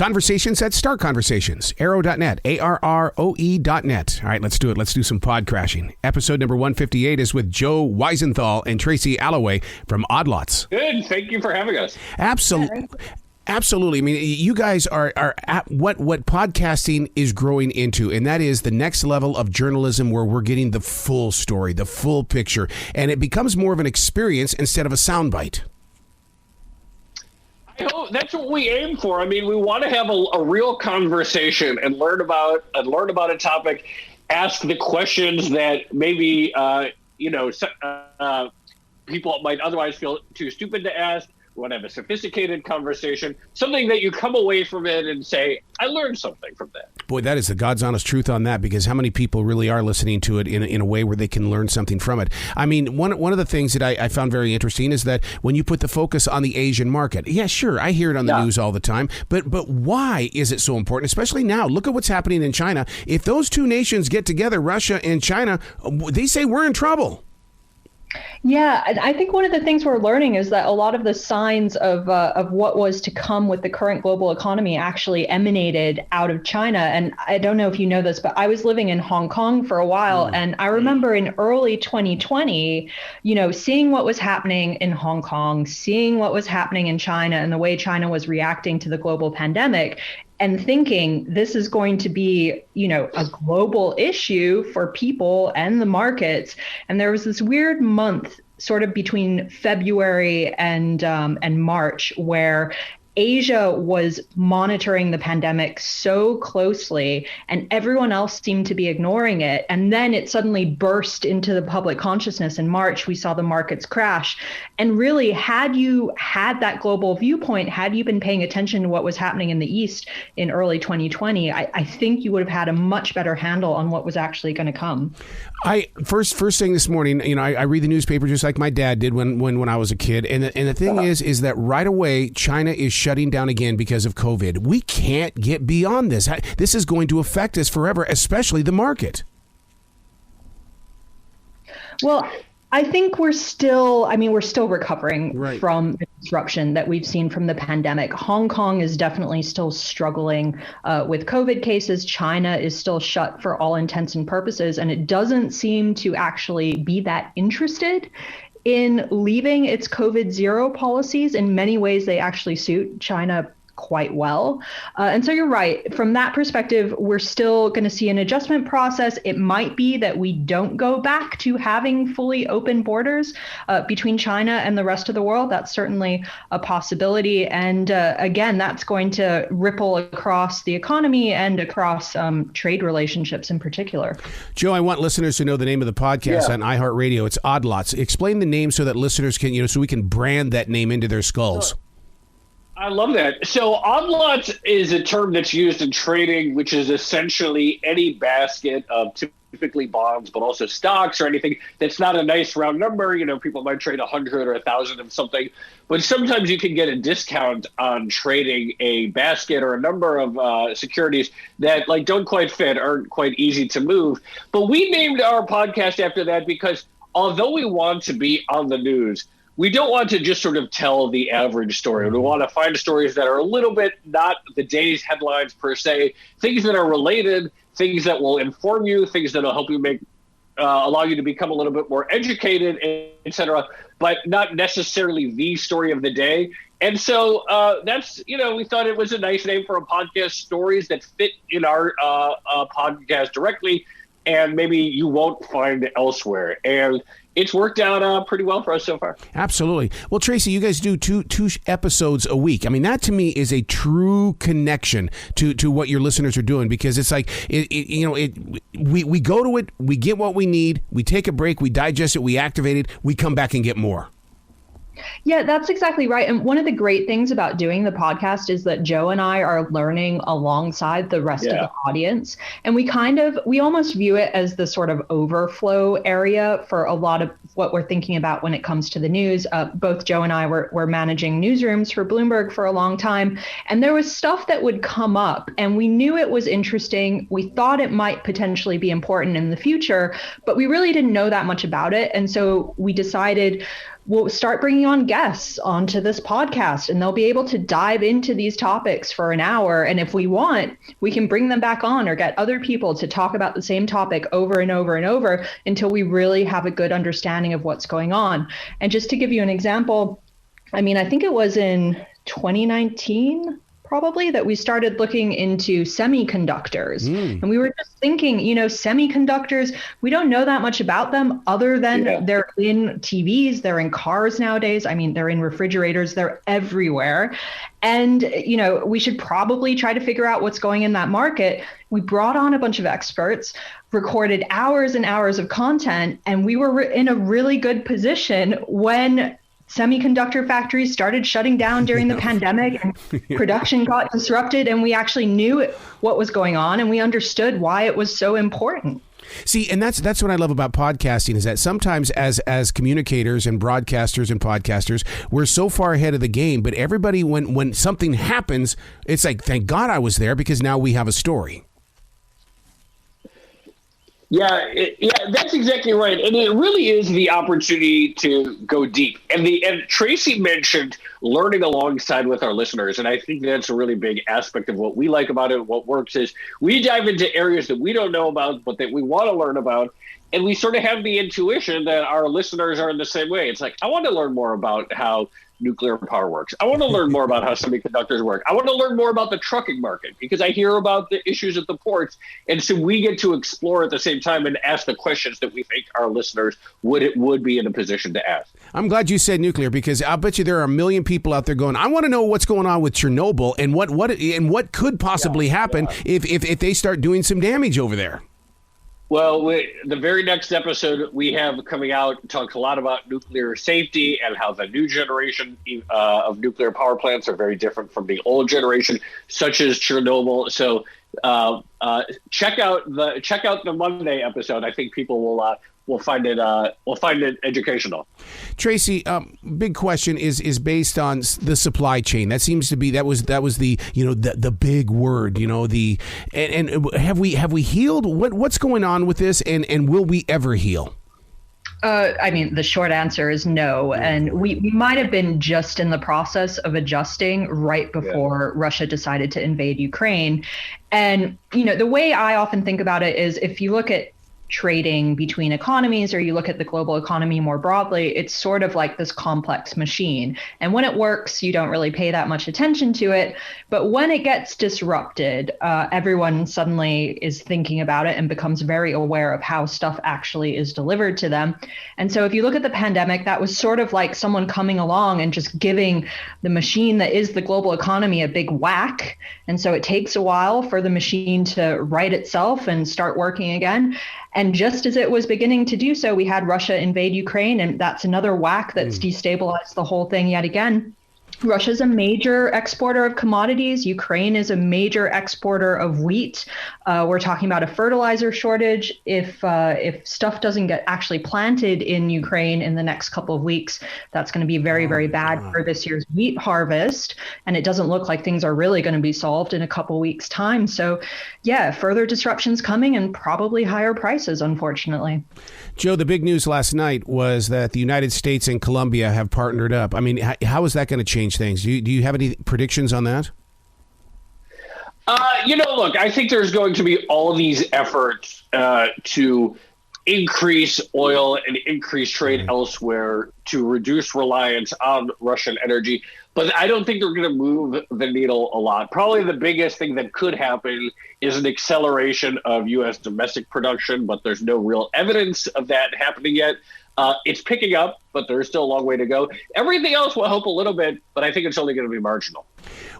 Conversations at Start Conversations, arrow.net, ARROE.net. All right, let's do it. Let's do some pod crashing. Episode number 158 is with Joe Weisenthal and Tracy Alloway from Odd Lots. Good. Thank you for having us. Absolutely. Absolutely. I mean, you guys are at what podcasting is growing into, and that is the next level of journalism where we're getting the full story, the full picture, and it becomes more of an experience instead of a soundbite. I hope that's what we aim for. I mean, we want to have a real conversation and learn about a topic, ask the questions that maybe people might otherwise feel too stupid to ask. We want to have a sophisticated conversation, something that you come away from it and say, I learned something from that. Boy, that is the God's honest truth on that, because how many people really are listening to it in a way where they can learn something from it? I mean, one of the things that I found very interesting is that when you put the focus on the Asian market, yeah, sure, I hear it on the news all the time, but why is it so important, especially now? Look at what's happening in China. If those two nations get together, Russia and China, they say we're in trouble. Yeah, I think one of the things we're learning is that a lot of the signs of what was to come with the current global economy actually emanated out of China. And I don't know if you know this, but I was living in Hong Kong for a while. And I remember in early 2020, seeing what was happening in Hong Kong, seeing what was happening in China and the way China was reacting to the global pandemic, and thinking this is going to be, a global issue for people and the markets. And there was this weird month sort of between February and March where Asia was monitoring the pandemic so closely and everyone else seemed to be ignoring it. And then it suddenly burst into the public consciousness in March. We saw the markets crash. And really, had you had that global viewpoint, had you been paying attention to what was happening in the East in early 2020, I think you would have had a much better handle on what was actually going to come. First thing this morning, I read the newspaper just like my dad did when I was a kid. And the thing is that right away, China is shutting down again because of COVID. We can't get beyond this. This is going to affect us forever, especially the market. Well, I think we're still recovering from the disruption that we've seen from the pandemic. Hong Kong is definitely still struggling with COVID cases. China is still shut for all intents and purposes, and it doesn't seem to actually be that interested in leaving its COVID zero policies. In many ways, they actually suit China quite well. And so you're right. From that perspective, we're still going to see an adjustment process. It might be that we don't go back to having fully open borders between China and the rest of the world. That's certainly a possibility. And again, that's going to ripple across the economy and across trade relationships in particular. Joe, I want listeners to know the name of the podcast on iHeartRadio. It's Odd Lots. Explain the name so that listeners can, so we can brand that name into their skulls. Sure. I love that. So odd lots is a term that's used in trading, which is essentially any basket of typically bonds, but also stocks or anything that's not a nice round number. People might trade 100 or 1,000 of something, but sometimes you can get a discount on trading a basket or a number of securities that don't quite fit, aren't quite easy to move. But we named our podcast after that because although we want to be on the news, we don't want to just sort of tell the average story. We want to find stories that are a little bit not the day's headlines per se, things that are related, things that will inform you, things that will help you allow you to become a little bit more educated, et cetera, but not necessarily the story of the day. And so that's, we thought it was a nice name for a podcast, stories that fit in our podcast directly, and maybe you won't find elsewhere. And it's worked out pretty well for us so far. Absolutely. Well, Tracy, you guys do two episodes a week. I mean, that to me is a true connection to what your listeners are doing, because it's like, we go to it, we get what we need, we take a break, we digest it, we activate it, we come back and get more. Yeah, that's exactly right. And one of the great things about doing the podcast is that Joe and I are learning alongside the rest of the audience. And we almost view it as the sort of overflow area for a lot of what we're thinking about when it comes to the news. Both Joe and I were managing newsrooms for Bloomberg for a long time. And there was stuff that would come up and we knew it was interesting. We thought it might potentially be important in the future, but we really didn't know that much about it. And so we decided we'll start bringing on guests onto this podcast, and they'll be able to dive into these topics for an hour. And if we want, we can bring them back on or get other people to talk about the same topic over and over and over until we really have a good understanding of what's going on. And just to give you an example, I mean, I think it was in 2019, probably, that we started looking into semiconductors. And we were just thinking, semiconductors, we don't know that much about them other than they're in TVs, they're in cars nowadays. I mean, they're in refrigerators, they're everywhere. And, we should probably try to figure out what's going in that market. We brought on a bunch of experts, recorded hours and hours of content, and we were in a really good position when semiconductor factories started shutting down during the pandemic and production got disrupted, and we actually knew what was going on and we understood why it was so important. See, and that's what I love about podcasting, is that sometimes as communicators and broadcasters and podcasters, we're so far ahead of the game, but everybody, when something happens, it's like, thank God I was there, because now we have a story. Yeah, that's exactly right. And it really is the opportunity to go deep. And Tracy mentioned learning alongside with our listeners. And I think that's a really big aspect of what we like about it. What works is we dive into areas that we don't know about, but that we want to learn about. And we sort of have the intuition that our listeners are in the same way. It's like, I want to learn more about how nuclear power works. I want to learn more about how semiconductors work. I want to learn more about the trucking market, because I hear about the issues at the ports. And so we get to explore at the same time and ask the questions that we think our listeners would be in a position to ask. I'm glad you said nuclear, because I'll bet you there are a million people out there going, I want to know what's going on with Chernobyl and what could possibly happen if they start doing some damage over there. Well, the very next episode we have coming out talks a lot about nuclear safety and how the new generation of nuclear power plants are very different from the old generation, such as Chernobyl. So check out the Monday episode. I think people will find it educational. Tracy, big question is based on the supply chain. That seems to be that was the the big word. And have we healed? What's going on with this? And will we ever heal? I mean, the short answer is no. And we might have been just in the process of adjusting right before Russia decided to invade Ukraine. And, the way I often think about it is, if you look at trading between economies, or you look at the global economy more broadly, it's sort of like this complex machine. And when it works, you don't really pay that much attention to it. But when it gets disrupted, everyone suddenly is thinking about it and becomes very aware of how stuff actually is delivered to them. And so if you look at the pandemic, that was sort of like someone coming along and just giving the machine that is the global economy a big whack. And so it takes a while for the machine to right itself and start working again. And just as it was beginning to do so, we had Russia invade Ukraine, and that's another whack that's destabilized the whole thing yet again. Russia's a major exporter of commodities. Ukraine is a major exporter of wheat. We're talking about a fertilizer shortage. If stuff doesn't get actually planted in Ukraine in the next couple of weeks, that's going to be very, very bad for this year's wheat harvest. And it doesn't look like things are really going to be solved in a couple of weeks' time. So, further disruptions coming, and probably higher prices, unfortunately. Joe, the big news last night was that the United States and Colombia have partnered up. I mean, how is that going to change things? Do you have any predictions on that? Look, I think there's going to be all these efforts to increase oil and increase trade elsewhere to reduce reliance on Russian energy. But I don't think they're going to move the needle a lot. Probably the biggest thing that could happen is an acceleration of U.S. domestic production, but there's no real evidence of that happening yet. It's picking up, but there's still a long way to go. Everything else will help a little bit, but I think it's only going to be marginal.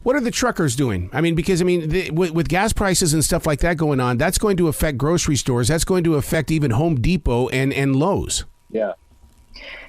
What are the truckers doing? I mean, because, with gas prices and stuff like that going on, that's going to affect grocery stores. That's going to affect even Home Depot and Lowe's. Yeah.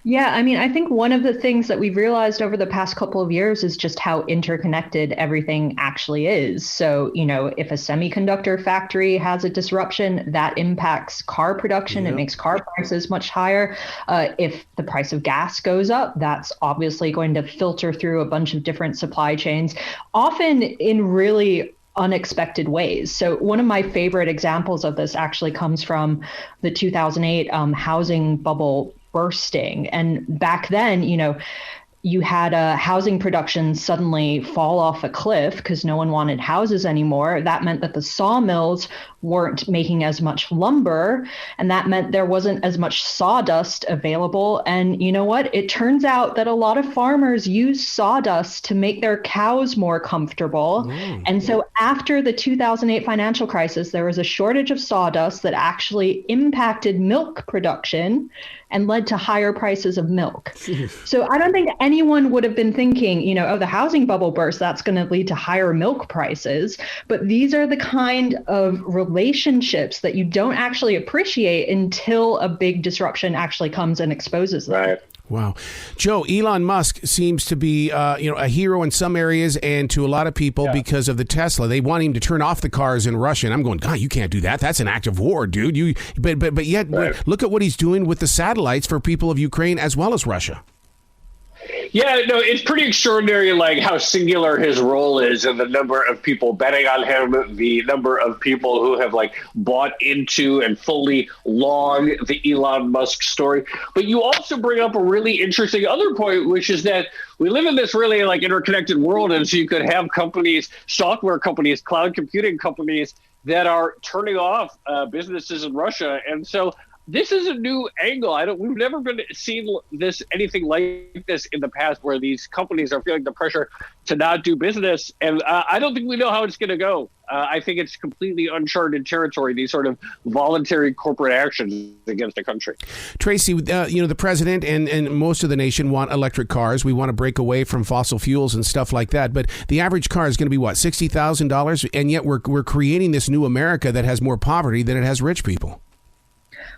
Yeah, I think one of the things that we've realized over the past couple of years is just how interconnected everything actually is. So, if a semiconductor factory has a disruption, that impacts car production. It makes car prices much higher. If the price of gas goes up, that's obviously going to filter through a bunch of different supply chains, often in really unexpected ways. So one of my favorite examples of this actually comes from the 2008 housing bubble bursting. And back then, you had housing production suddenly fall off a cliff because no one wanted houses anymore. That meant that the sawmills weren't making as much lumber, and that meant there wasn't as much sawdust available. And you know what? It turns out that a lot of farmers use sawdust to make their cows more comfortable. And so after the 2008 financial crisis, there was a shortage of sawdust that actually impacted milk production and led to higher prices of milk. So I don't think anyone would have been thinking, the housing bubble burst, that's going to lead to higher milk prices. But these are the kind of relationships that you don't actually appreciate until a big disruption actually comes and exposes them. Right. Wow. Joe, Elon Musk seems to be, a hero in some areas and to a lot of people because of the Tesla. They want him to turn off the cars in Russia. And I'm going, God, you can't do that. That's an act of war, dude. But yet, look at what he's doing with the satellites for people of Ukraine as well as Russia. Yeah, no, it's pretty extraordinary, like how singular his role is, and the number of people betting on him, the number of people who have bought into and fully long the Elon Musk story. But you also bring up a really interesting other point, which is that we live in this really interconnected world, and so you could have companies, software companies, cloud computing companies that are turning off businesses in Russia, and so. This is a new angle. We've never seen anything like this in the past, where these companies are feeling the pressure to not do business. And I don't think we know how it's going to go. I think it's completely uncharted territory, these sort of voluntary corporate actions against a country. Tracy, the president and most of the nation want electric cars. We want to break away from fossil fuels and stuff like that. But the average car is going to be what, $60,000? And yet we're creating this new America that has more poverty than it has rich people.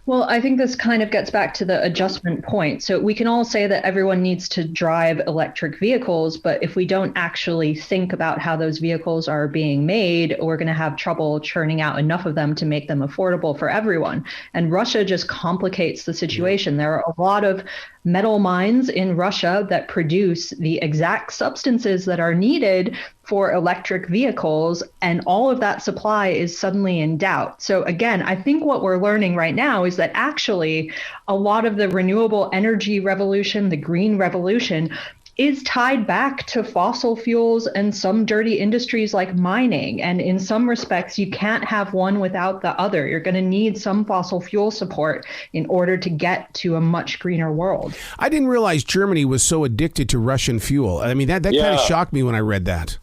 Well, I think this kind of gets back to the adjustment point. So we can all say that everyone needs to drive electric vehicles, but if we don't actually think about how those vehicles are being made, we're going to have trouble churning out enough of them to make them affordable for everyone. And Russia just complicates the situation. There are a lot of metal mines in Russia that produce the exact substances that are needed for electric vehicles, and all of that supply is suddenly in doubt. So again, I think what we're learning right now is that actually a lot of the renewable energy revolution, the green revolution, is tied back to fossil fuels and some dirty industries like mining. And in some respects, you can't have one without the other. You're going to need some fossil fuel support in order to get to a much greener world. I didn't realize Germany was so addicted to Russian fuel. I mean, that kind of shocked me when I read that.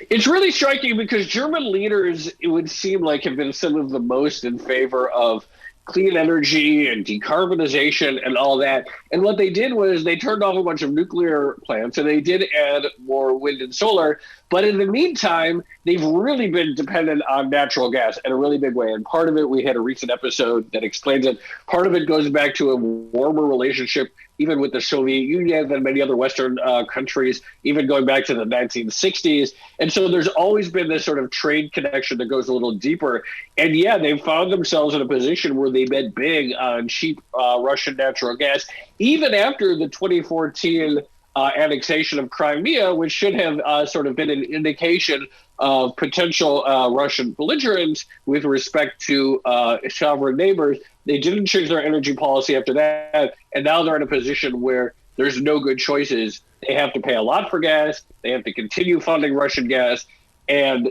It's really striking because German leaders, it would seem like, have been some of the most in favor of clean energy and decarbonization and all that. And what they did was they turned off a bunch of nuclear plants, and they did add more wind and solar. But in the meantime, they've really been dependent on natural gas in a really big way. And part of it, we had a recent episode that explains it. Part of it goes back to a warmer relationship, even with the Soviet Union and many other Western countries, even going back to the 1960s. And so there's always been this sort of trade connection that goes a little deeper. And yeah, they found themselves in a position where they bet big on cheap Russian natural gas, even after the 2014 annexation of Crimea, which should have sort of been an indication of potential Russian belligerence with respect to sovereign neighbors. They didn't change their energy policy after that, and now they're in a position where there's no good choices. They have to pay a lot for gas. They have to continue funding Russian gas. And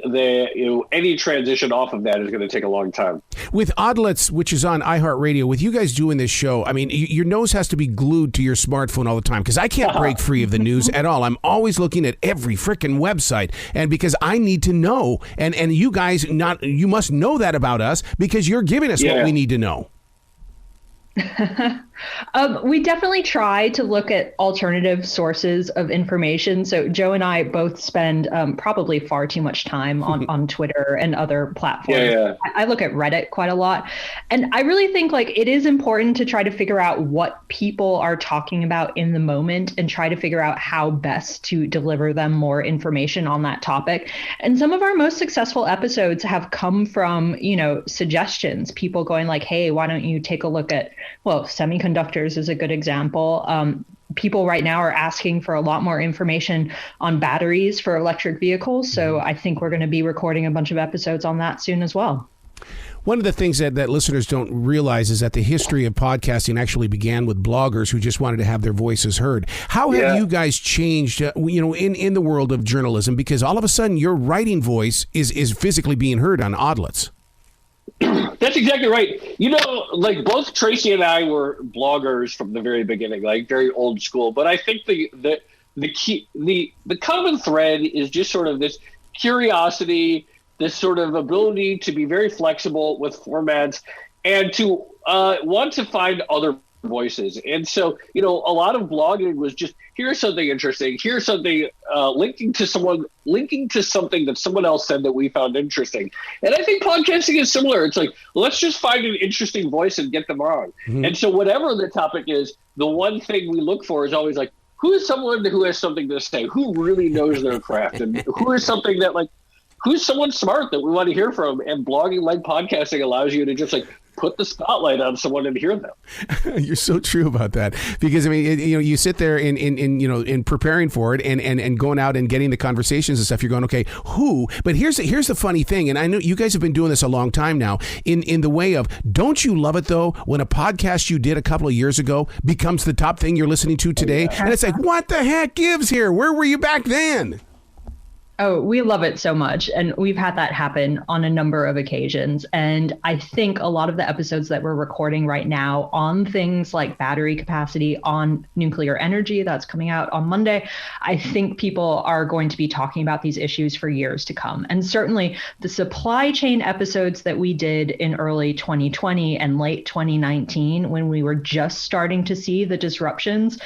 any transition off of that is going to take a long time. With Oddlets, which is on iHeartRadio, with you guys doing this show, I mean, your nose has to be glued to your smartphone all the time, because I can't break free of the news at all. I'm always looking at every frickin' website, and because I need to know, and you guys, you must know that about us, because you're giving us what we need to know. We definitely try to look at alternative sources of information. So Joe and I both spend probably far too much time on Twitter and other platforms. I look at Reddit quite a lot. And I really think it is important to try to figure out what people are talking about in the moment and try to figure out how best to deliver them more information on that topic. And some of our most successful episodes have come from, suggestions, people going hey, why don't you take a look at, semiconductors is a good example. People right now are asking for a lot more information on batteries for electric vehicles. So I think we're going to be recording a bunch of episodes on that soon as well. One of the things that listeners don't realize is that the history of podcasting actually began with bloggers who just wanted to have their voices heard. How have you guys changed, in the world of journalism? Because all of a sudden your writing voice is physically being heard on Oddlets. That's exactly right. Like both Tracy and I were bloggers from the very beginning, like very old school. But I think the common thread is just sort of this curiosity, this sort of ability to be very flexible with formats and to want to find other voices. And so, a lot of blogging was just, here's something interesting. Here's something linking to something that someone else said that we found interesting. And I think podcasting is similar. It's like, let's just find an interesting voice and get them on. Mm-hmm. And so whatever the topic is, the one thing we look for is always like, who is someone who has something to say? Who really knows their craft? And who is something that who's someone smart that we want to hear from? And blogging, like podcasting, allows you to just put the spotlight on someone and hear them. You're so true about that, because you sit there in preparing for it and going out and getting the conversations and stuff. You're going, okay, who? But here's the funny thing, and I know you guys have been doing this a long time now. In the way of, don't you love it though when a podcast you did a couple of years ago becomes the top thing you're listening to today, and it's like, what the heck gives here? Where were you back then? Oh, we love it so much. And we've had that happen on a number of occasions. And I think a lot of the episodes that we're recording right now on things like battery capacity, on nuclear energy, that's coming out on Monday, I think people are going to be talking about these issues for years to come. And certainly the supply chain episodes that we did in early 2020 and late 2019, when we were just starting to see the disruptions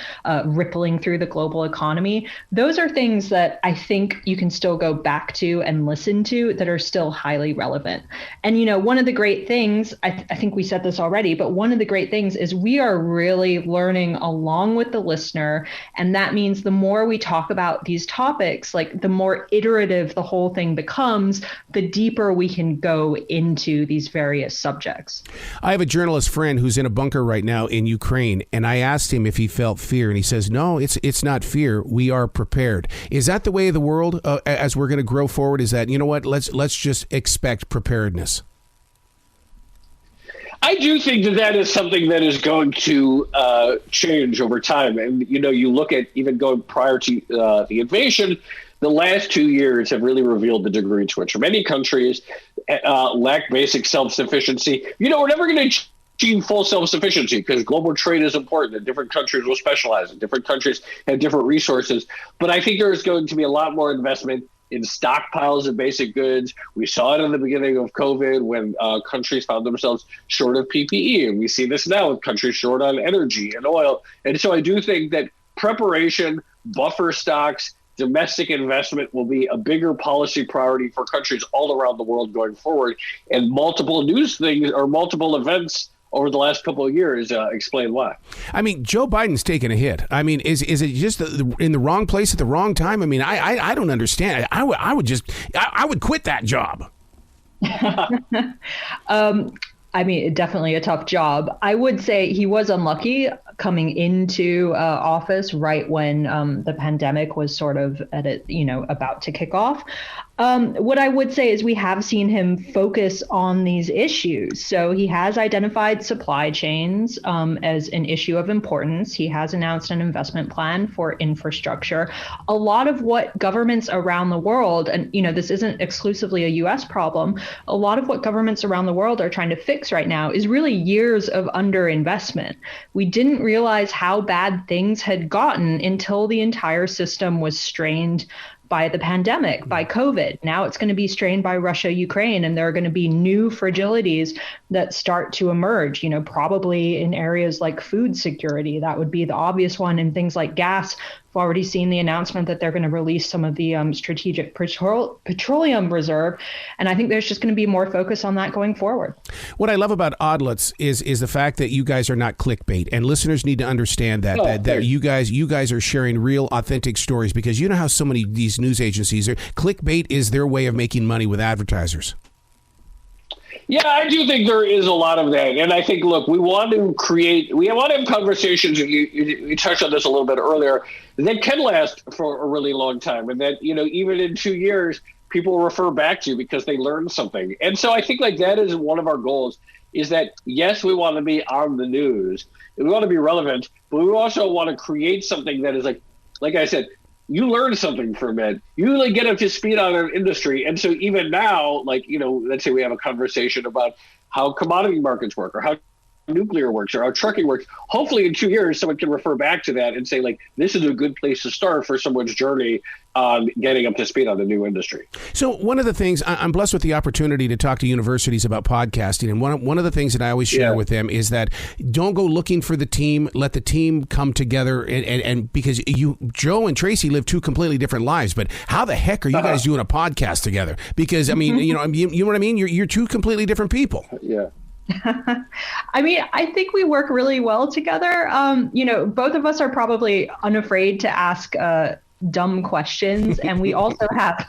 rippling through the global economy, those are things that I think you can still go back to and listen to that are still highly relevant. And, one of the great things, I think we said this already, but one of the great things is we are really learning along with the listener. And that means the more we talk about these topics, the more iterative the whole thing becomes, the deeper we can go into these various subjects. I have a journalist friend who's in a bunker right now in Ukraine, and I asked him if he felt fear, and he says, no, it's not fear. We are prepared. Is that the way of the world? As we're going to grow forward, is that, let's just expect preparedness? I do think that is something that is going to change over time. And, you look at even going prior to the invasion, the last 2 years have really revealed the degree to which many countries lack basic self-sufficiency. We're never going to achieve full self-sufficiency because global trade is important and different countries will specialize and different countries have different resources. But I think there's going to be a lot more investment in stockpiles of basic goods. We saw it in the beginning of COVID when countries found themselves short of PPE. And we see this now with countries short on energy and oil. And so I do think that preparation, buffer stocks, domestic investment will be a bigger policy priority for countries all around the world going forward. And multiple news things or multiple events over the last couple of years explain why. I mean, Joe Biden's taking a hit. I mean, is it just in the wrong place at the wrong time? I mean, I don't understand. I would quit that job. I mean, definitely a tough job. I would say he was unlucky coming into office right when the pandemic was sort of about to kick off. What I would say is we have seen him focus on these issues. So he has identified supply chains as an issue of importance. He has announced an investment plan for infrastructure. A lot of what governments around the world, and this isn't exclusively a U.S. problem, a lot of what governments around the world are trying to fix right now is really years of underinvestment. We didn't realize how bad things had gotten until the entire system was strained by the pandemic, by COVID. Now it's going to be strained by Russia, Ukraine, and there are going to be new fragilities that start to emerge, probably in areas like food security. That would be the obvious one, and things like gas. We've already seen the announcement that they're going to release some of the strategic petroleum reserve. And I think there's just going to be more focus on that going forward. What I love about Oddlets is the fact that you guys are not clickbait, and listeners need to understand that, that you guys are sharing real, authentic stories, because you know how so many of these news agencies are. Clickbait is their way of making money with advertisers. Yeah, I do think there is a lot of that. And I think, look, we want to have conversations, and you touched on this a little bit earlier, that can last for a really long time. And that, even in 2 years, people refer back to because they learned something. And so I think like that is one of our goals, is that, yes, we want to be on the news and we want to be relevant, but we also want to create something that is like I said, you learn something from it. You like get up to speed on an industry. And so even now, like, you know, let's say we have a conversation about how commodity markets work or how nuclear works or how trucking works. Hopefully in 2 years, someone can refer back to that and say, like, this is a good place to start for someone's journey on getting up to speed on the new industry. So one of the things, I'm blessed with the opportunity to talk to universities about podcasting. And one of the things that I always share with them is that don't go looking for the team. Let the team come together. And because Joe and Tracy live two completely different lives. But how the heck are you guys doing a podcast together? Because, I mean, you know what I mean? You're two completely different people. Yeah. I mean, I think we work really well together. You know, both of us are probably unafraid to ask dumb questions, and we also have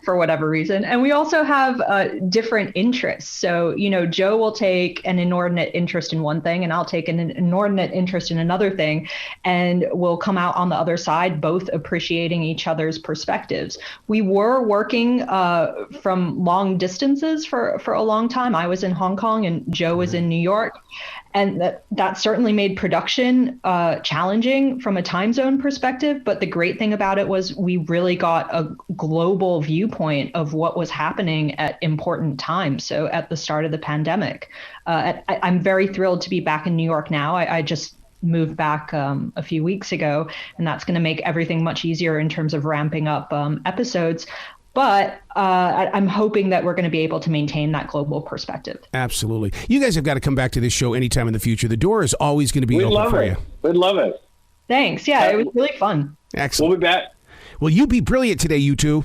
for whatever reason. And we also have different interests. So, you know, Joe will take an inordinate interest in one thing and I'll take an inordinate interest in another thing, and we'll come out on the other side, both appreciating each other's perspectives. We were working from long distances for a long time. I was in Hong Kong and Joe was in New York. And that certainly made production challenging from a time zone perspective. But the great thing about it was we really got a global viewpoint of what was happening at important times. So at the start of the pandemic, I'm very thrilled to be back in New York now. I just moved back a few weeks ago, and that's going to make everything much easier in terms of ramping up episodes. But I'm hoping that we're going to be able to maintain that global perspective. Absolutely. You guys have got to come back to this show anytime in the future. The door is always going to be open for you. We'd love it. Thanks. Yeah, it was really fun. Excellent. We'll be back. Well, you be brilliant today, you two.